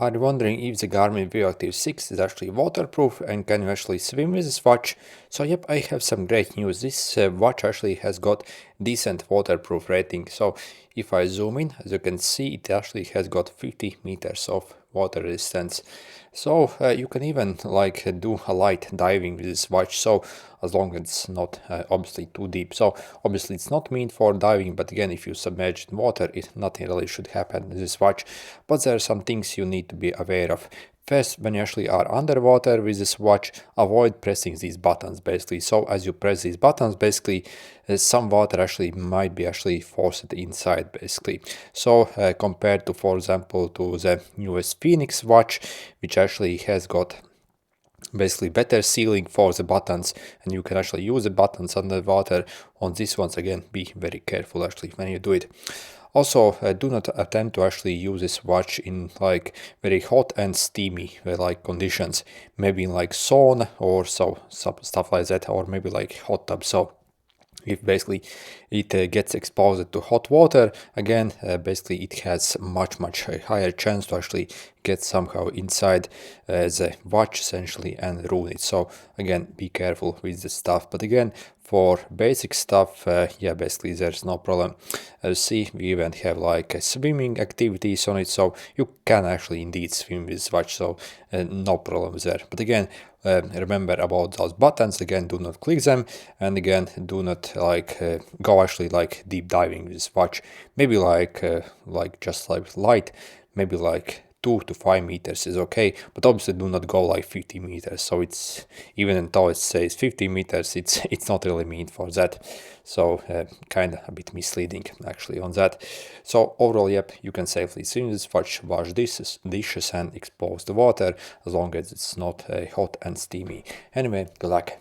Are you wondering if the Garmin Vivoactive 6 is actually waterproof and can you actually swim with this watch? So yep, I have some great news. This watch actually has got decent waterproof rating. So if I zoom in, as you can see, it actually has got 50 meters of water resistance. So you can even do a light diving with this watch, so as long as it's not obviously too deep. So obviously it's not meant for diving, but again, if you submerge in water, nothing really should happen with this watch. But there are some things you need to be aware of. First, when you actually are underwater with this watch, avoid pressing these buttons basically. So as you press these buttons, basically some water actually might be forced inside basically. So compared to, for example, to the newest Phoenix watch, which actually has got basically better sealing for the buttons, and you can actually use the buttons underwater. On this ones, again, be very careful actually when you do it. Also, do not attempt to actually use this watch in very hot and steamy conditions, maybe in sauna or so stuff like that, or maybe hot tub. So if basically it gets exposed to hot water, again, basically it has much higher chance to actually get somehow inside the watch essentially and ruin it. So again, be careful with this stuff. But again, for basic stuff, yeah, basically there's no problem. As you see, we even have swimming activities on it, so you can actually indeed swim with this watch, so no problem there. But again, remember about those buttons. Again, do not click them, and again, do not go actually deep diving with this watch. Maybe just light, maybe 2 to 5 meters is okay, but obviously do not go 50 meters. So it's, even though it says 50 meters, it's not really meant for that. So kind of a bit misleading actually on that. So overall, yep, you can safely swim this watch, wash dishes and expose the water, as long as it's not hot and steamy. Anyway, good luck.